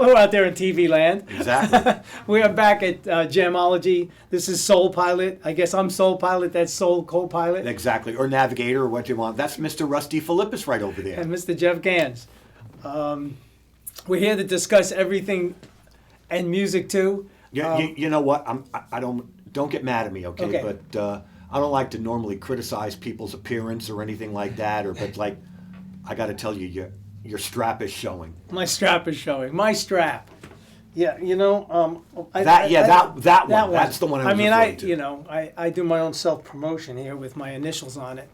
Hello out there in TV land. Exactly. We are back at Jam-ology. This is Soul Pilot. I guess I'm Soul Pilot. That's Soul Co-Pilot. Exactly. Or Navigator, or what you want. That's Mr. Russ DeFilippis right over there. And Mr. Jeff Ganz. We're here to discuss everything and music too. Yeah, you know what? I don't get mad at me, okay? But I don't like to normally criticize people's appearance or anything like that. But like, I got to tell you, your strap is showing. My strap is showing. My strap. Yeah, you know, that one. That's the one I was referring to. I do my own self promotion here with my initials on it.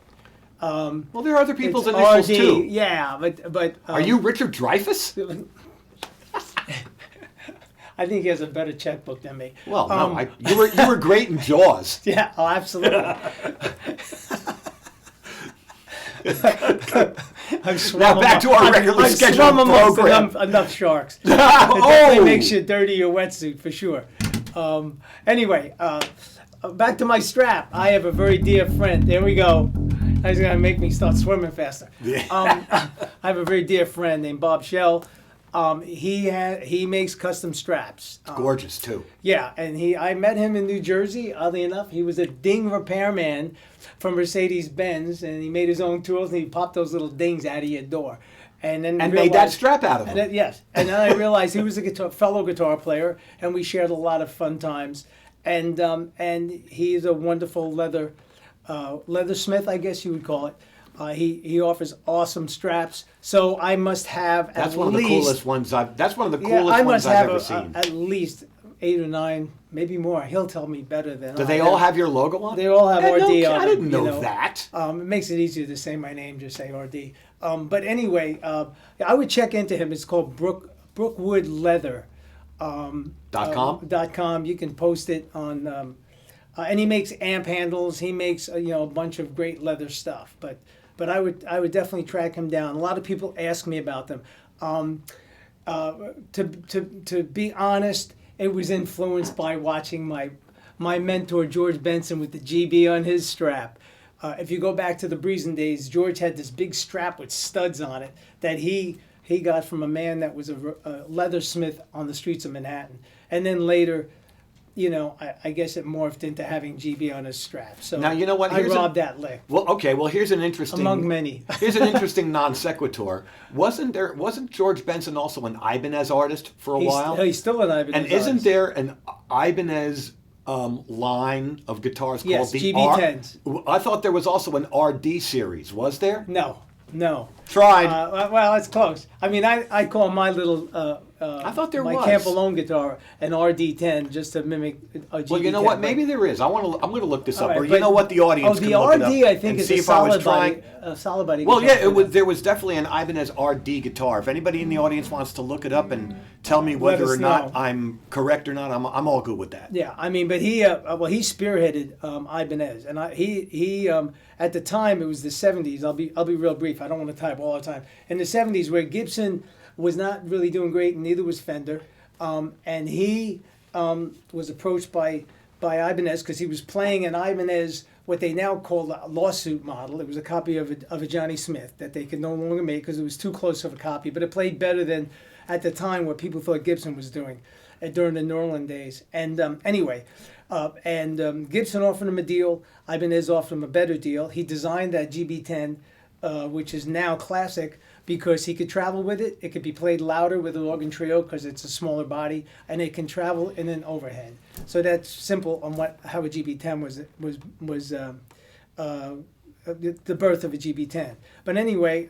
Well, there are other people's initials RD, too. Yeah, but are you Richard Dreyfuss? I think he has a better checkbook than me. Well, no, you were great in Jaws. Yeah, oh, absolutely. Now back to our regularly scheduled program. Enough sharks. It Oh! definitely makes you dirty your wetsuit for sure. Anyway, back to my strap. I have a very dear friend. There we go. He's going to make me start swimming faster. Yeah. I have a very dear friend named Bob Shell. He makes custom straps. Gorgeous too. Yeah, and I met him in New Jersey. Oddly enough, he was a ding repairman from Mercedes-Benz, and he made his own tools, and he popped those little dings out of your door, and then made that strap out of them. Yes, and then I realized he was a fellow guitar player, and we shared a lot of fun times. And he's a wonderful leathersmith, I guess you would call it. He offers awesome straps, so I must have That's one of the coolest ones I've ever seen. At least 8 or 9, maybe more. He'll tell me better than. Do they all have your logo on? They all have RD on them. I didn't know that. It makes it easier to say my name, just say RD. But anyway, I would check into him. It's called Brookwood Leather. .com. You can post it on, and he makes amp handles. He makes a bunch of great leather stuff. But I would definitely track him down. A lot of people ask me about them. To be honest, it was influenced by watching my mentor George Benson with the GB on his strap. If you go back to the Breezen days, George had this big strap with studs on it that he got from a man that was a leathersmith on the streets of Manhattan. And then later, I guess it morphed into having GB on his strap. So now you know what? I robbed that lick. Well, okay. Well, here's an interesting among many. Here's an interesting non sequitur. Wasn't George Benson also an Ibanez artist for a while? He's still an Ibanez. And isn't there an Ibanez line of guitars called the GB10s? I thought there was also an RD series. Was there? No. Tried. Well, it's close. I mean, I call my little. I thought there was. My Camp Alone guitar an RD10 just to mimic a GB10. Well, you know what? Maybe there is. I'm going to look this up. Right, or you know what? The audience can look it up. The RD I think is a solid body. Well, yeah, there was definitely an Ibanez RD guitar. If anybody in the audience wants to look it up and tell me whether or not I'm correct or not, I'm all good with that. Yeah, I mean, but he spearheaded Ibanez, and he at the time it was the 70s. I'll be real brief. I don't want to type all the time. In the 70s, where Gibson was not really doing great, and neither was Fender, and he was approached by Ibanez because he was playing an Ibanez, what they now call a lawsuit model. It was a copy of a Johnny Smith that they could no longer make because it was too close of a copy, but it played better than at the time what people thought Gibson was doing during the New Orleans days. And anyway, Gibson offered him a deal. Ibanez offered him a better deal. He designed that GB10, which is now classic, because he could travel with it. It could be played louder with an organ trio because it's a smaller body, and it can travel in an overhead. So that's simple on how a GB10 was the birth of a GB10. But anyway.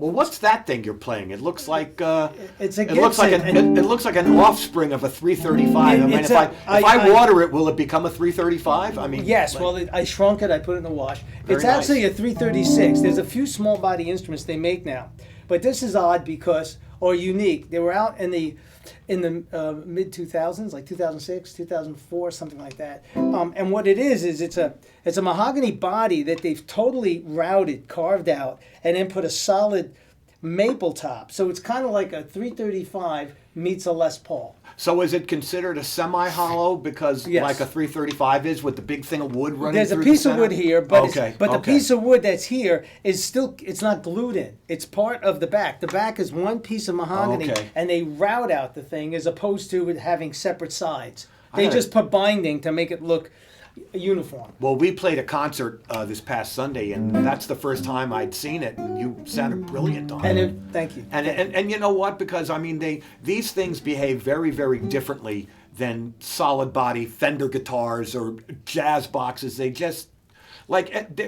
Well, what's that thing you're playing? It looks like it's a Gibson. It looks like an offspring of a 335. If I water it, will it become a 335? I mean, yes. Well, I shrunk it. I put it in the wash. It's actually a 336. There's a few small body instruments they make now, but this is odd or unique. They were out in the mid 2000s, like 2006, 2004, something like that. And what it is it's a mahogany body that they've totally routed, carved out, and then put a solid maple top. So it's kind of like a 335 meets a Les Paul. So is it considered a semi-hollow because Yes. like a 335 is with the big thing of wood running There's through a piece the of center? wood here, but the okay. piece of wood that's here is still, it's not glued in. It's part of the back. The back is one piece of mahogany, Okay. and they route out the thing as opposed to it having separate sides. They gotta- just put binding to make it look uniform. Well, we played a concert this past Sunday, and that's the first time I'd seen it, and you sounded brilliant on it. Thank you. And you know what? Because I mean, these things behave very, very differently than solid body Fender guitars or jazz boxes. They just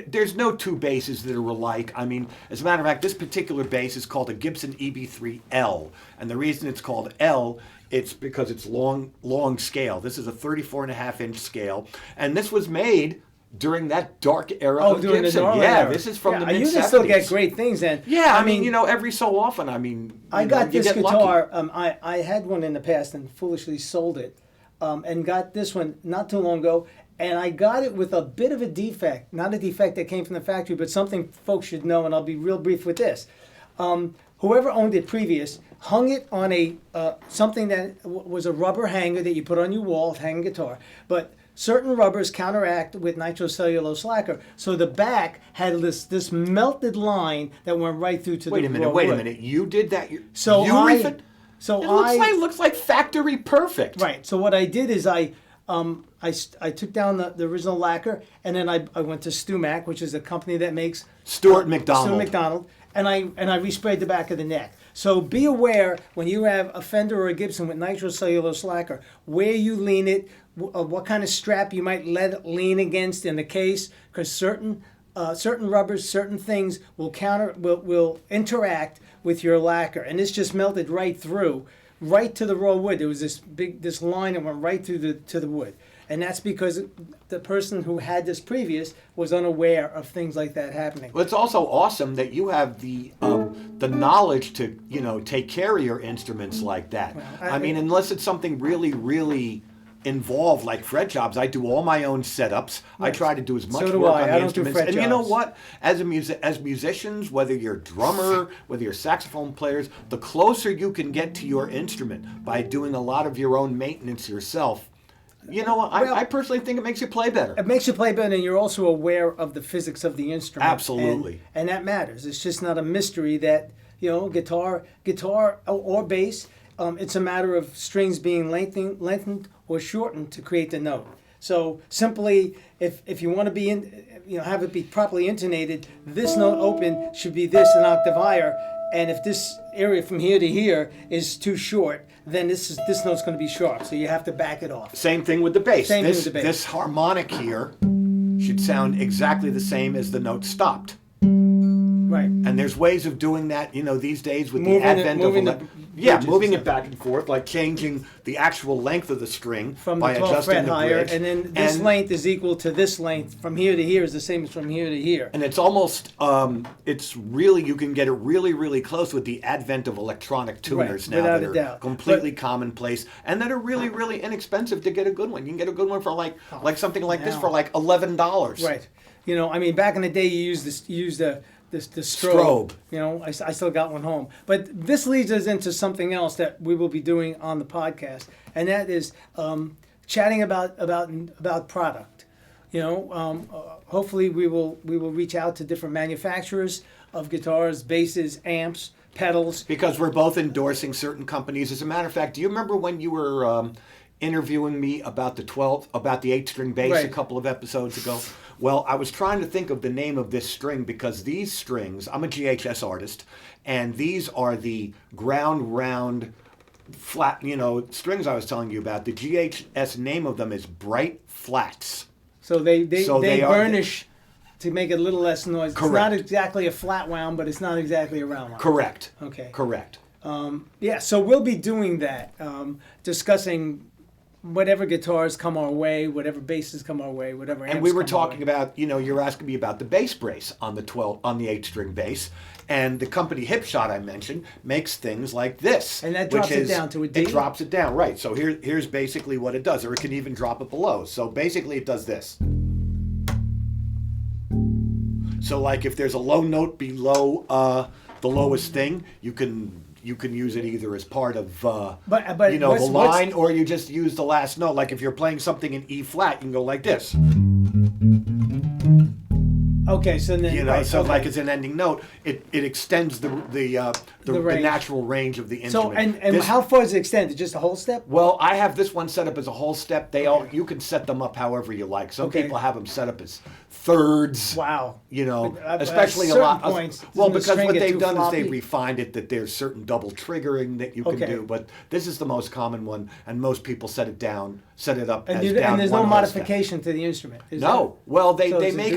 there's no two basses that are alike. I mean, as a matter of fact, this particular bass is called a Gibson EB3L, and the reason it's called L, it's because it's long scale. This is a 34.5-inch scale, and this was made during that dark era of during Gibson. the Norway Yeah, era. this is from the mid-70s. You can still get great things then. Yeah, I mean, every so often, I mean, I got you this get guitar. lucky. I had one in the past and foolishly sold it, and got this one not too long ago. And I got it with a bit of a defect, not a defect that came from the factory, but something folks should know. And I'll be real brief with this. Whoever owned it previous hung it on a something that was a rubber hanger that you put on your wall, hanging guitar, but certain rubbers counteract with nitrocellulose lacquer. So the back had this melted line that went right through to the Wait a minute. You did that? So you I- refit? so It looks like factory perfect. Right. So what I did is I took down the original lacquer, and then I went to Stumac, which is a company that makes Stuart McDonald. Stuart McDonald, and I resprayed the back of the neck. So be aware when you have a Fender or a Gibson with nitrocellulose lacquer, where you lean it, what kind of strap you might let it lean against in the case, because certain rubbers, certain things will interact with your lacquer, and this just melted right through. Right to the raw wood. There was this line that went right through to the wood, and that's because the person who had this previous was unaware of things like that happening. Well, it's also awesome that you have the knowledge to take care of your instruments like that. Well, I mean, unless it's something really, really involved like fret jobs, I do all my own setups. I Right. try to do as much So do work I. on the I don't do instruments. fret And you know jobs. what? As musicians, whether you're a drummer, whether you're saxophone players, the closer you can get to your instrument by doing a lot of your own maintenance yourself, I personally think it makes you play better. It makes you play better, and you're also aware of the physics of the instrument. Absolutely. And that matters. It's just not a mystery that, guitar or bass, it's a matter of strings being lengthened or shortened to create the note. So simply, if you want to be have it be properly intonated, this note open should be this an octave higher, and if this area from here to here is too short, then this note's going to be sharp. So you have to back it off. Same thing with the bass. Same thing with the bass. This harmonic here should sound exactly the same as the note stopped. Right. And there's ways of doing that, these days with Moving the advent of bridges moving and it back and forth, like changing the actual length of the string From by the 12th adjusting fret the higher, bridge. and then this length is equal to this length from here to here is the same as from here to here. And it's almost, you can get it really, really close with the advent of electronic tuners Right, now without that a are doubt. completely commonplace and that are really, really inexpensive to get a good one. You can get a good one for like something like this now. for like $11. Right. Back in the day, you used the strobe. I still got one home. But this leads us into something else that we will be doing on the podcast, and that is chatting about product. Hopefully we will reach out to different manufacturers of guitars, basses, amps, pedals. Because we're both endorsing certain companies. As a matter of fact, do you remember when you were interviewing me about the 8-string bass Right. a couple of episodes ago? Well, I was trying to think of the name of this string because these strings, I'm a GHS artist, and these are the ground round flat, strings I was telling you about. The GHS name of them is Bright Flats. So they are- burnish to make it a little less noise. Correct. It's not exactly a flat wound, but it's not exactly a round wound. Correct. Okay. Correct. So we'll be doing that, discussing whatever guitars come our way, whatever basses come our way, whatever amps And we were come our talking way. about, you're asking me about the bass brace on the 8-string bass, and the company Hipshot I mentioned makes things like this. And that drops it down to a D? It drops it down, right. So here's basically what it does, or it can even drop it below. So basically it does this. So like if there's a low note below the lowest thing, you can use it either as part of but the line, or you just use the last note. Like if you're playing something in E flat, you can go like this. Okay, so then like it's an ending note. It extends the natural range of the instrument. So and how far does it extend? Just a whole step? Well, I have this one set up as a whole step. You can set them up however you like. Some people have them set up as thirds. Wow. Especially at a lot. Points, well, because what they've done is they refined it that there's certain double triggering that you can do. But this is the most common one, and most people set it up as down. And there's no modification to the instrument. No. Well, they make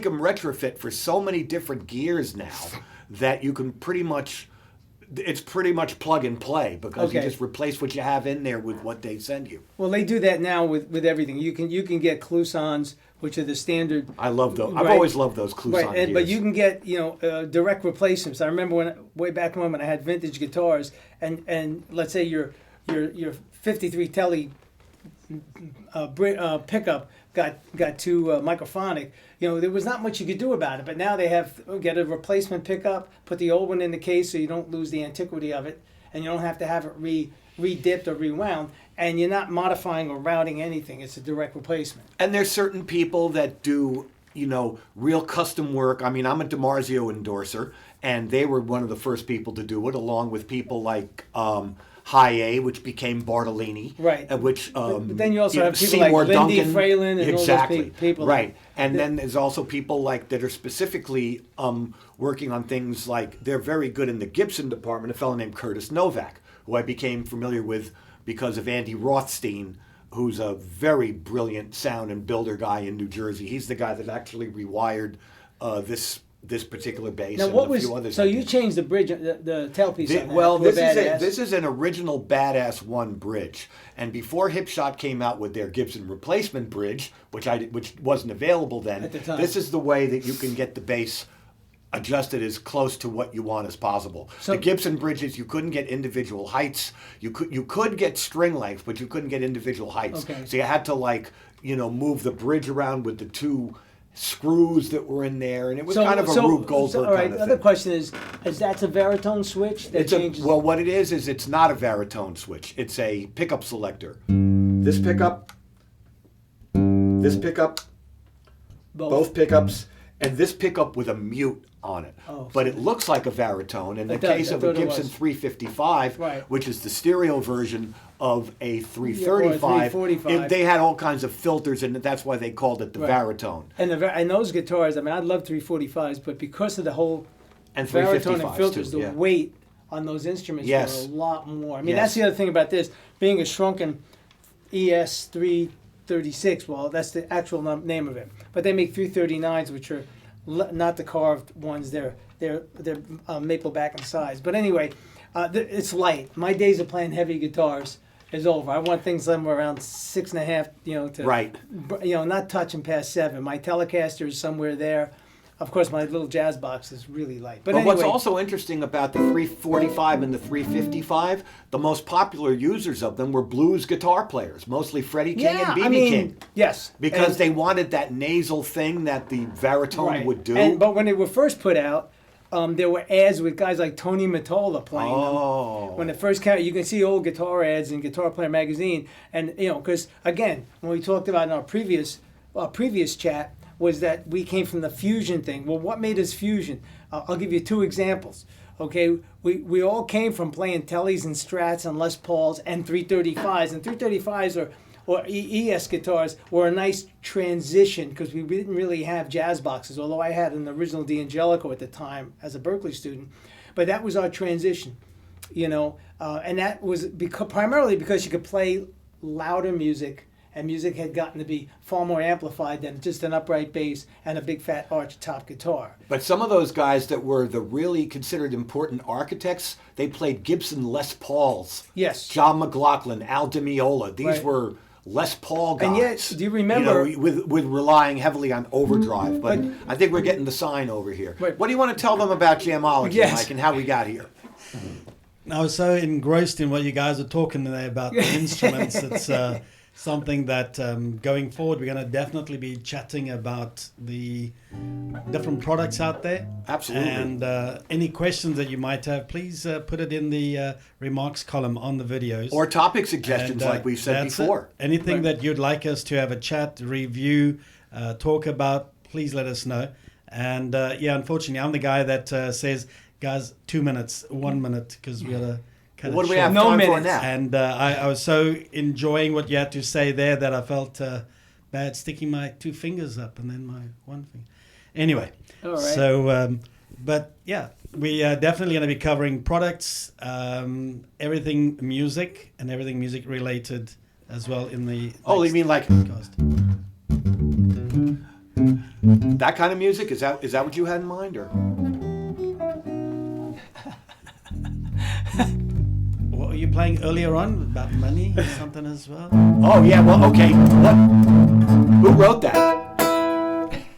them retrofit for so many different gears now that you can pretty much plug and play, because you just replace what you have in there with what they send you. Well, they do that now with everything. You can get Clousons, which are the standard. I love those. I've always loved those Clouson gears. But you can get direct replacements. I remember way back when I had vintage guitars, and let's say your 53 Tele pickup got too microphonic. There was not much you could do about it. But now they get a replacement pickup, put the old one in the case so you don't lose the antiquity of it, and you don't have to have it re-dipped or rewound, and you're not modifying or routing anything. It's a direct replacement. And there's certain people that do real custom work. I mean, I'm a DiMarzio endorser, and they were one of the first people to do it, along with people like High A, which became Bartolini, right? Which but then you also have people Seymour like Lindy Duncan, Fralin and all those people, right? And then there's also people that are specifically working on things like, they're very good in the Gibson department. A fellow named Curtis Novak, who I became familiar with because of Andy Rothstein, who's a very brilliant sound and builder guy in New Jersey. He's the guy that actually rewired this particular bass. Now, and a few others. So you changed the bridge, the tailpiece on that. Well, this is an original Badass 1 bridge, and before Hipshot came out with their Gibson replacement bridge, which wasn't available then, at the time, this is the way that you can get the bass adjusted as close to what you want as possible. So, the Gibson bridges, you couldn't get individual heights. You could get string length, but you couldn't get individual heights. Okay. So you had to move the bridge around with the two screws that were in there, and it was kind of a Rube Goldberg all right, kind of thing. The other question is that's a Veritone switch that changes? Well, what it is it's not a Veritone switch. It's a pickup selector. This pickup, both pickups, and this pickup with a mute on it. But it looks like a Veritone. In the case of a Gibson 355, which is the stereo version of a 335, they had all kinds of filters, and that's why they called it the Veritone. And those guitars, I mean, I love 345s, but because of the whole Veritone and filters, the weight on those instruments were a lot more. I mean, that's the other thing about this, being a shrunken ES336, well, that's the actual name of it. But they make 339s, which are not the carved ones. They're maple back and sides. But anyway, it's light. My days of playing heavy guitars is over. I want things somewhere around 6.5, not touching past 7. My Telecaster is somewhere there. Of course, my little jazz box is really light. But anyway, what's also interesting about the 345 and the 355, the most popular users of them were blues guitar players, mostly Freddie King and B.B. King. Yes. Because they wanted that nasal thing that the Veritone would do. But when they were first put out, there were ads with guys like Tony Mottola playing them. When it first came out, you can see old guitar ads in Guitar Player magazine. And, because, again, when we talked about in our previous chat, was that we came from the fusion thing. Well, what made us fusion? I'll give you 2 examples. Okay, we all came from playing Tellys and Strats and Les Pauls and 335s. And 335s or ES guitars were a nice transition because we didn't really have jazz boxes, although I had an original D'Angelico at the time as a Berkeley student. But that was our transition, and that was primarily because you could play louder music, and music had gotten to be far more amplified than just an upright bass and a big fat arch top guitar. But some of those guys that were the really considered important architects, they played Gibson Les Pauls. Yes. John McLaughlin, Al Di Meola. These were Les Paul guys. And yet, do you remember... with relying heavily on overdrive. But I think we're getting the sign over here. Right. What do you want to tell them about Jam-ology, Mike, and how we got here? I was so engrossed in what you guys are talking today about the instruments. something that going forward we're going to definitely be chatting about the different products out there. Absolutely. And any questions that you might have, please put it in the remarks column on the videos. Or topic suggestions, like we've said before. Anything that you'd like us to have a chat, review, talk about, please let us know. And unfortunately, I'm the guy that says, guys, 2 minutes, 1 minute, because we got to cut What it do we short. have No time for minutes. now? And I was so enjoying what you had to say there that I felt bad sticking my 2 fingers up and then my 1 finger. Anyway, All right. so, but yeah, we are definitely going to be covering products, everything music, and everything music related as well in the Oh, you next mean like podcast. that kind of music? Is that what you had in mind, or? What were you playing earlier on about money or something as well? Oh yeah, well, okay. Who wrote that?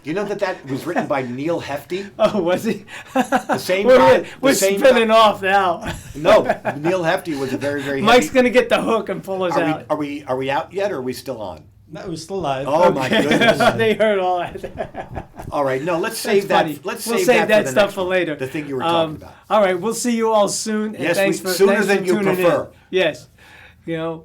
You know that was written by Neil Hefti, Oh, was he? the same guy. We're the same spinning guy. off now. No, Neil Hefti was a very, very. Mike's heavy- gonna get the hook and pull us out. Are we out yet, or are we still on? No, we're still live. Oh my goodness! They heard all that. All right, no, let's save That's funny. that. Let's We'll save save that for the stuff next for one. later. The thing you were talking about. All right, we'll see you all soon. And Yes, thanks we- for, sooner thanks than for you tuning prefer. In. Yes, you know.